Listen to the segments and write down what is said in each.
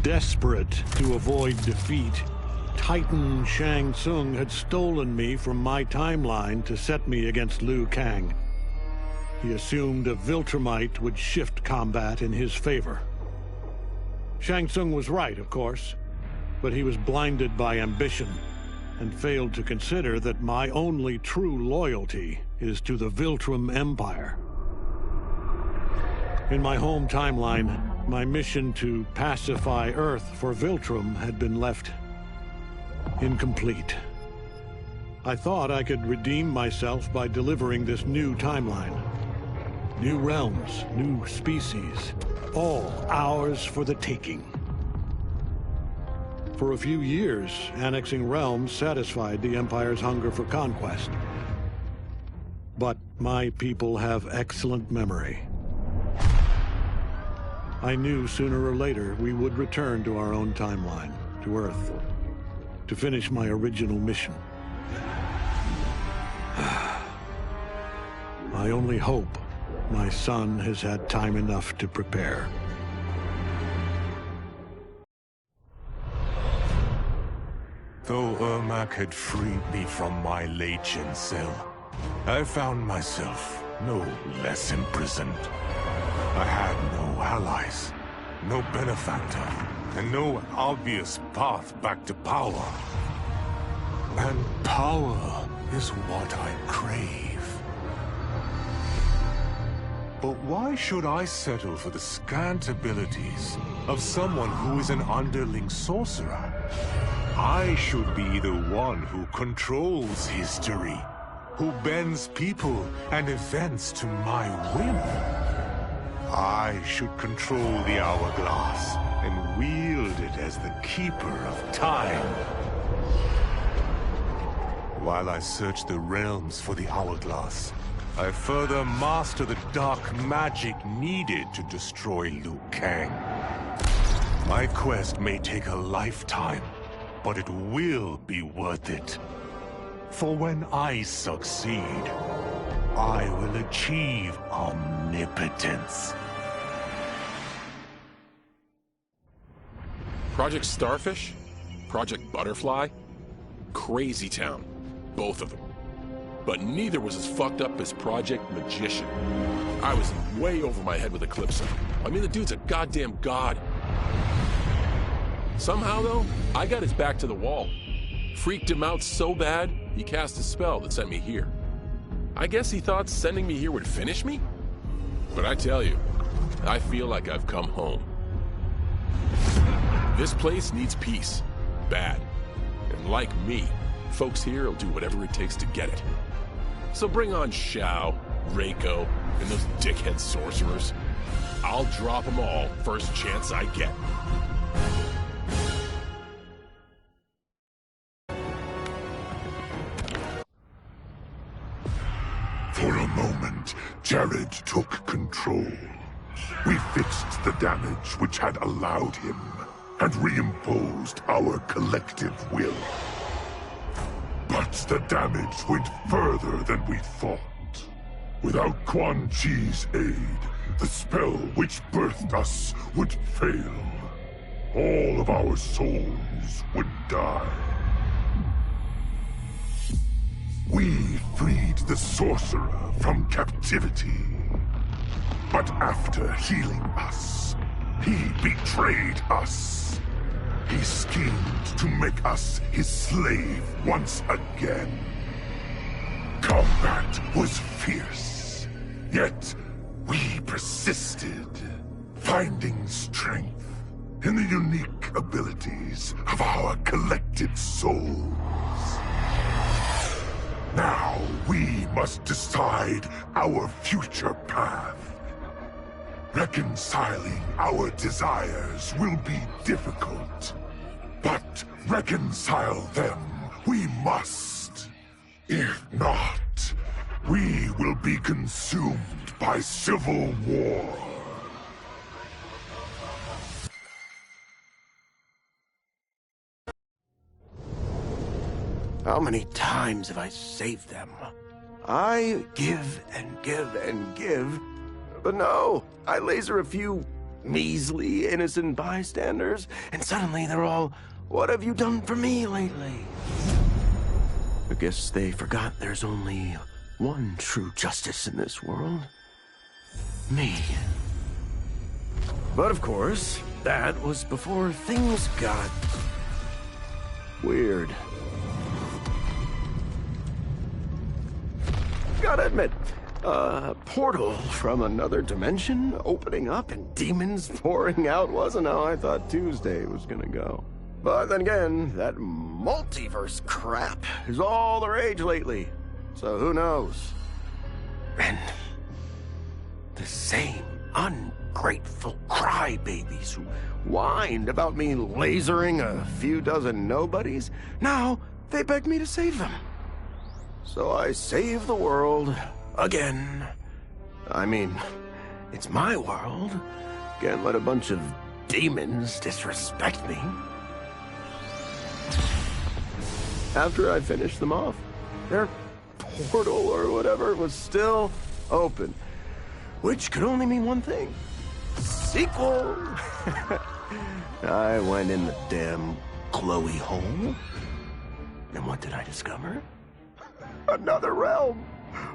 Desperate to avoid defeat, Titan Shang Tsung had stolen me from my timeline to set me against Liu Kang. He assumed a Viltrumite would shift combat in his favor. Shang Tsung was right, of course, but he was blinded by ambition and failed to consider that my only true loyalty is to the Viltrum Empire. In my home timeline, my mission to pacify Earth for Viltrum had been left incomplete. I thought I could redeem myself by delivering this new timeline. New realms, new species, all ours for the taking. For a few years, annexing realms satisfied the Empire's hunger for conquest. But my people have excellent memory. I knew sooner or later we would return to our own timeline, to Earth, to finish my original mission. I only hope my son has had time enough to prepare. Though Ermac had freed me from my Legion cell, I found myself no less imprisoned. I had no allies, no benefactor, and no obvious path back to power. And power is what I crave. But why should I settle for the scant abilities of someone who is an underling sorcerer? I should be the one who controls history, who bends people and events to my whim. I should control the hourglass and wield it as the keeper of time. While I search the realms for the hourglass, I further master the dark magic needed to destroy Liu Kang. My quest may take a lifetime, but it will be worth it. For when I succeed, I will achieve omnipotence. Project Starfish? Project Butterfly? Crazy town. Both of them. But neither was as fucked up as Project Magician. I was way over my head with Eclipso. I mean, the dude's a goddamn god. Somehow, though, I got his back to the wall. Freaked him out so bad, he cast a spell that sent me here. I guess he thought sending me here would finish me? But I tell you, I feel like I've come home. This place needs peace. Bad. And like me, folks here will do whatever it takes to get it. So bring on Shao, Reiko, and those dickhead sorcerers. I'll drop them all first chance I get. For a moment, Jared took control. We fixed the damage which had allowed him, and reimposed our collective will. But the damage went further than we thought. Without Quan Chi's aid, the spell which birthed us would fail. All of our souls would die. We freed the sorcerer from captivity. But after healing us, he betrayed us. He schemed to make us his slave once again. Combat was fierce, yet we persisted, finding strength in the unique abilities of our collective souls. Now we must decide our future path. Reconciling our desires will be difficult, but reconcile them we must. If not, we will be consumed by civil war. How many times have I saved them? I give and give and give. But no, I laser a few measly, innocent bystanders, and suddenly they're all, "What have you done for me lately?" I guess they forgot there's only one true justice in this world. Me. But of course, that was before things got weird. Gotta admit, a portal from another dimension opening up and demons pouring out wasn't how I thought Tuesday was gonna go. But then again, that multiverse crap is all the rage lately, so who knows? And the same ungrateful crybabies who whined about me lasering a few dozen nobodies, now they beg me to save them. So I save the world again. I mean, it's my world. Can't let a bunch of demons disrespect me. After I finished them off, their portal or whatever was still open, which could only mean one thing: sequel. I went in the damn glowy hole, and what did I discover? Another realm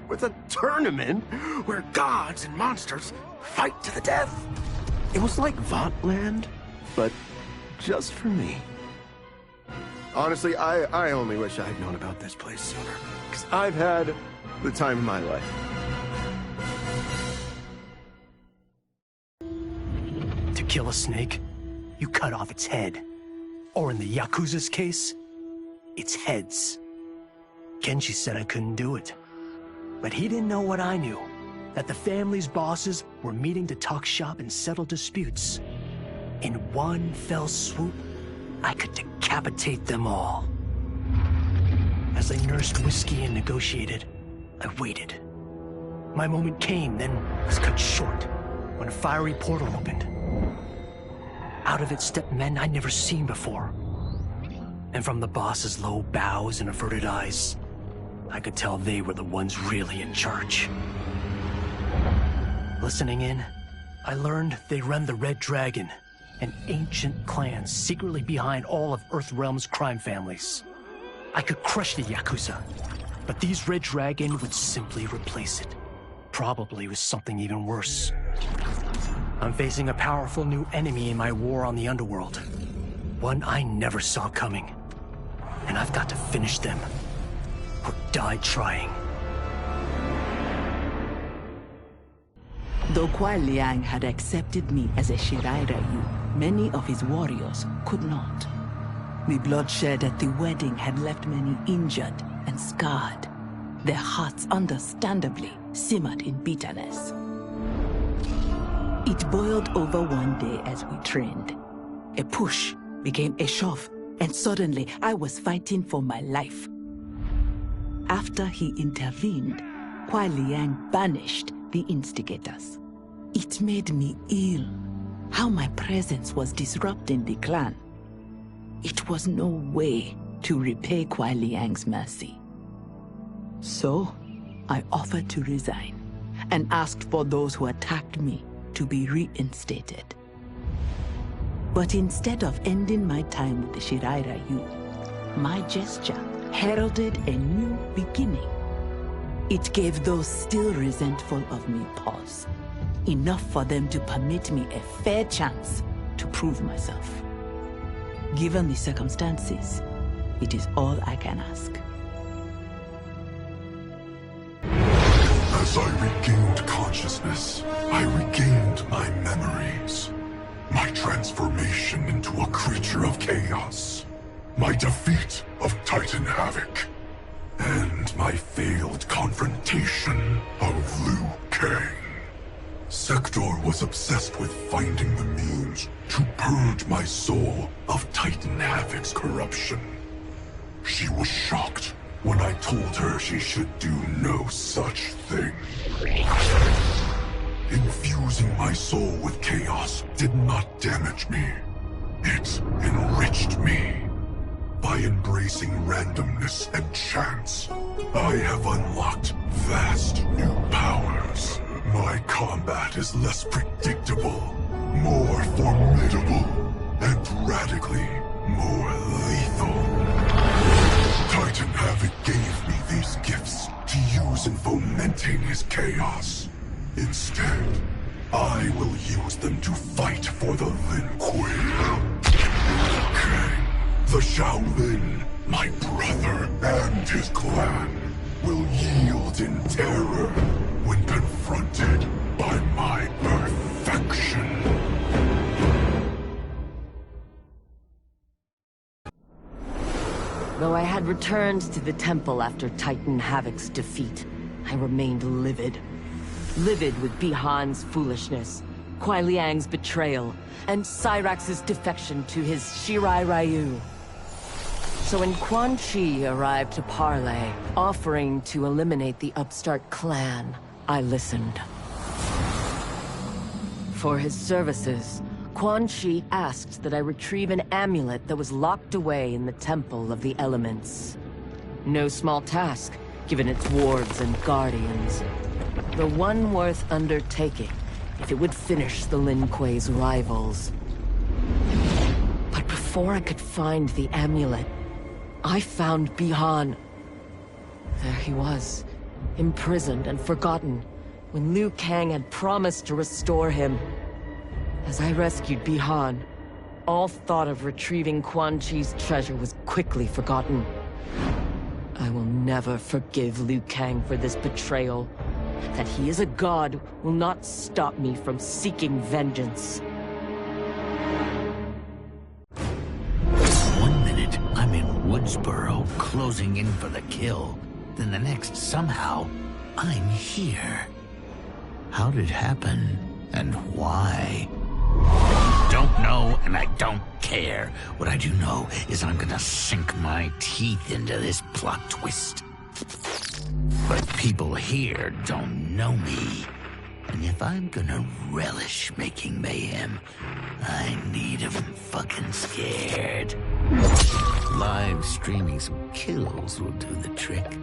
with a tournament where gods and monsters fight to the death. It was like Votland, but just for me. Honestly, I only wish I'd known about this place sooner, because I've had the time of my life. To kill a snake, you cut off its head. Or in the Yakuza's case, its heads. Kenji said I couldn't do it. But he didn't know what I knew, that the family's bosses were meeting to talk shop and settle disputes. In one fell swoop, I could decapitate them all. As I nursed whiskey and negotiated, I waited. My moment came, then was cut short when a fiery portal opened. Out of it stepped men I'd never seen before. And from the boss's low bows and averted eyes, I could tell they were the ones really in charge. Listening in, I learned they run the Red Dragon, an ancient clan secretly behind all of Earthrealm's crime families. I could crush the Yakuza, but these Red Dragon would simply replace it. Probably with something even worse. I'm facing a powerful new enemy in my war on the underworld. One I never saw coming. And I've got to finish them, or die trying. Though Kuai Liang had accepted me as a Shirairyu, many of his warriors could not. The bloodshed at the wedding had left many injured and scarred. Their hearts understandably simmered in bitterness. It boiled over one day as we trained. A push became a shove, and suddenly I was fighting for my life. After he intervened, Kuai Liang banished the instigators. It made me ill, how my presence was disrupting the clan. It was no way to repay Kuai Liang's mercy. So, I offered to resign, and asked for those who attacked me to be reinstated. But instead of ending my time with the Shirairyu, my gesture heralded a new beginning. It gave those still resentful of me pause, enough for them to permit me a fair chance to prove myself. Given the circumstances, it is all I can ask. As I regained consciousness, I regained my memories. My transformation into a creature of chaos. My defeat of Titan Havoc. And my failed confrontation of Liu Kang. Sector was obsessed with finding the means to purge my soul of Titan Havoc's corruption. She was shocked when I told her she should do no such thing. Infusing my soul with chaos did not damage me. It enriched me. By embracing randomness and chance, I have unlocked vast new powers. My combat is less predictable, more formidable, and radically more lethal. Titan Havoc gave me these gifts to use in fomenting his chaos. Instead, I will use them to fight for the Lin Kuei. Kang, the Shaolin, my brother and his clan, will yield in terror when confronted by my perfection. Though I had returned to the temple after Titan Havoc's defeat, I remained livid. Livid with Bihan's foolishness, Kuai Liang's betrayal, and Cyrax's defection to his Shirai Ryu. So when Quan Chi arrived to parley, offering to eliminate the upstart clan, I listened. For his services, Quan Chi asked that I retrieve an amulet that was locked away in the Temple of the Elements. No small task, given its wards and guardians. The one worth undertaking, if it would finish the Lin Kuei's rivals. But before I could find the amulet, I found Bihan. There he was, imprisoned and forgotten, when Liu Kang had promised to restore him. As I rescued Bihan, all thought of retrieving Quan Chi's treasure was quickly forgotten. I will never forgive Liu Kang for this betrayal. That he is a god will not stop me from seeking vengeance. One minute, I'm in Woodsboro, closing in for the kill. Then the next, somehow, I'm here. How did it happen? And why? Don't know, and I don't care. What I do know is I'm gonna sink my teeth into this plot twist. But people here don't know me. And if I'm gonna relish making mayhem, I need 'em fucking scared. Live streaming some kills will do the trick.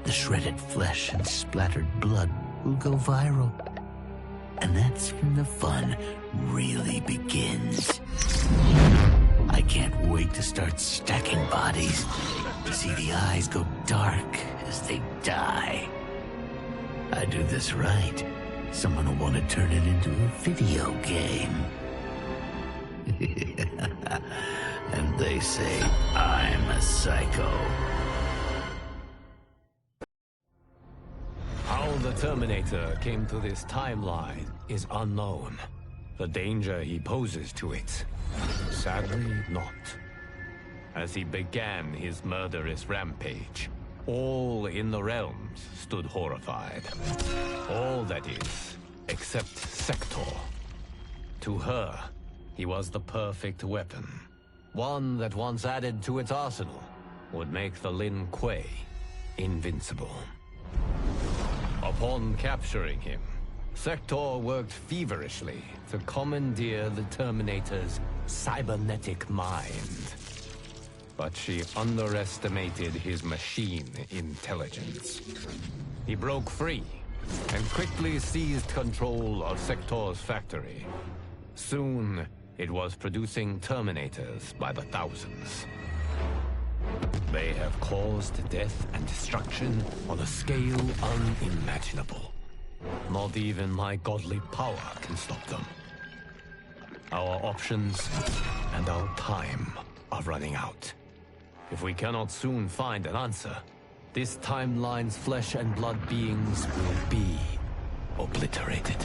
The shredded flesh and splattered blood will go viral. And that's when the fun really begins. I can't wait to start stacking bodies, to see the eyes go dark as they die. I do this right, someone will want to turn it into a video game. And they say I'm a psycho. How the Terminator came to this timeline is unknown. The danger he poses to it, sadly not. As he began his murderous rampage, all in the realms stood horrified. All, that is, except Sector. To her, he was the perfect weapon. One that once added to its arsenal would make the Lin Kuei invincible. Upon capturing him, Sector worked feverishly to commandeer the Terminator's cybernetic mind. But she underestimated his machine intelligence. He broke free and quickly seized control of Sector's factory. Soon, it was producing Terminators by the thousands. They have caused death and destruction on a scale unimaginable. Not even my godly power can stop them. Our options and our time are running out. If we cannot soon find an answer, this timeline's flesh and blood beings will be obliterated.